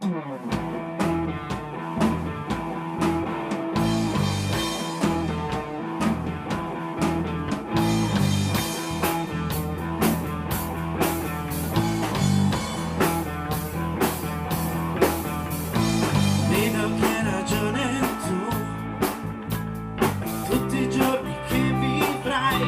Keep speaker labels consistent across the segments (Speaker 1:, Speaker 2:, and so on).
Speaker 1: Vedo che hai ragione tu, tutti i giorni che vivrai,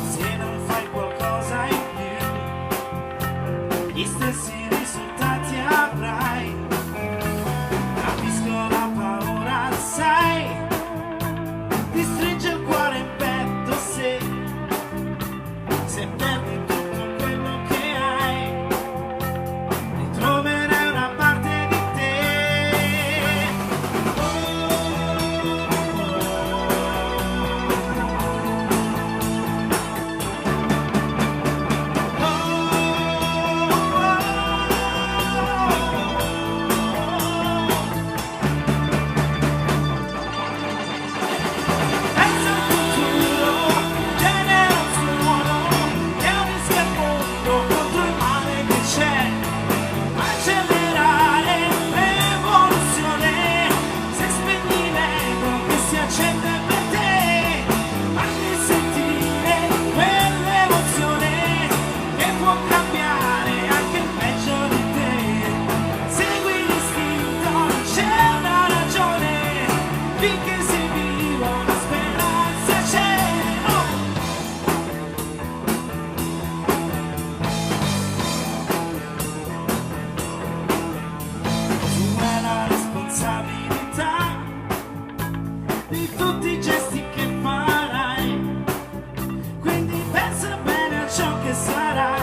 Speaker 1: se non fai qualcosa in più, gli stessi risultati avrai. Capisco la paura, sai, ti stringe il cuore in petto se perdi tutto quello che hai, ritroverai una parte di te. Pensa al futuro, genera un suono, che unisca il mondo contro il male che c'è. Accelerare l'evoluzione, se spegni l'ego che si accende per te, fammi sentire quell'emozione che può cambiare anche il peggio di te. Segui l'istinto, non c'è una ragione, finché sei vivo la speranza c'è. Oh! Tu hai la responsabilità di tutti i gesti che farai, quindi pensa bene a ciò che sarà,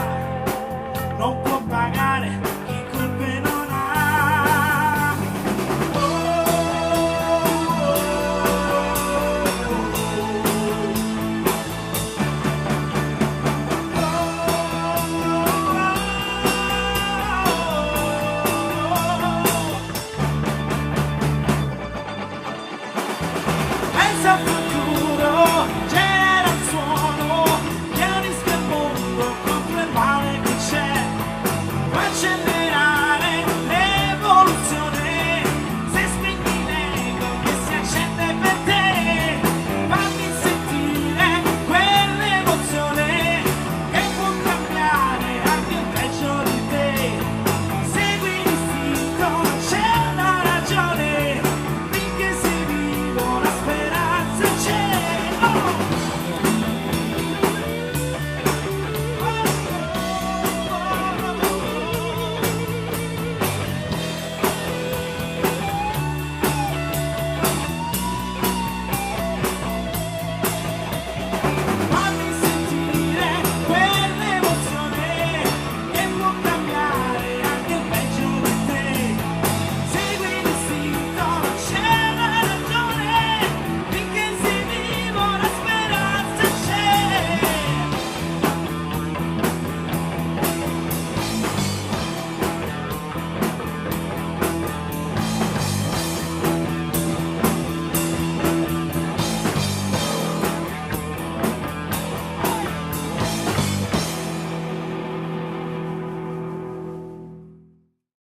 Speaker 1: non può pagare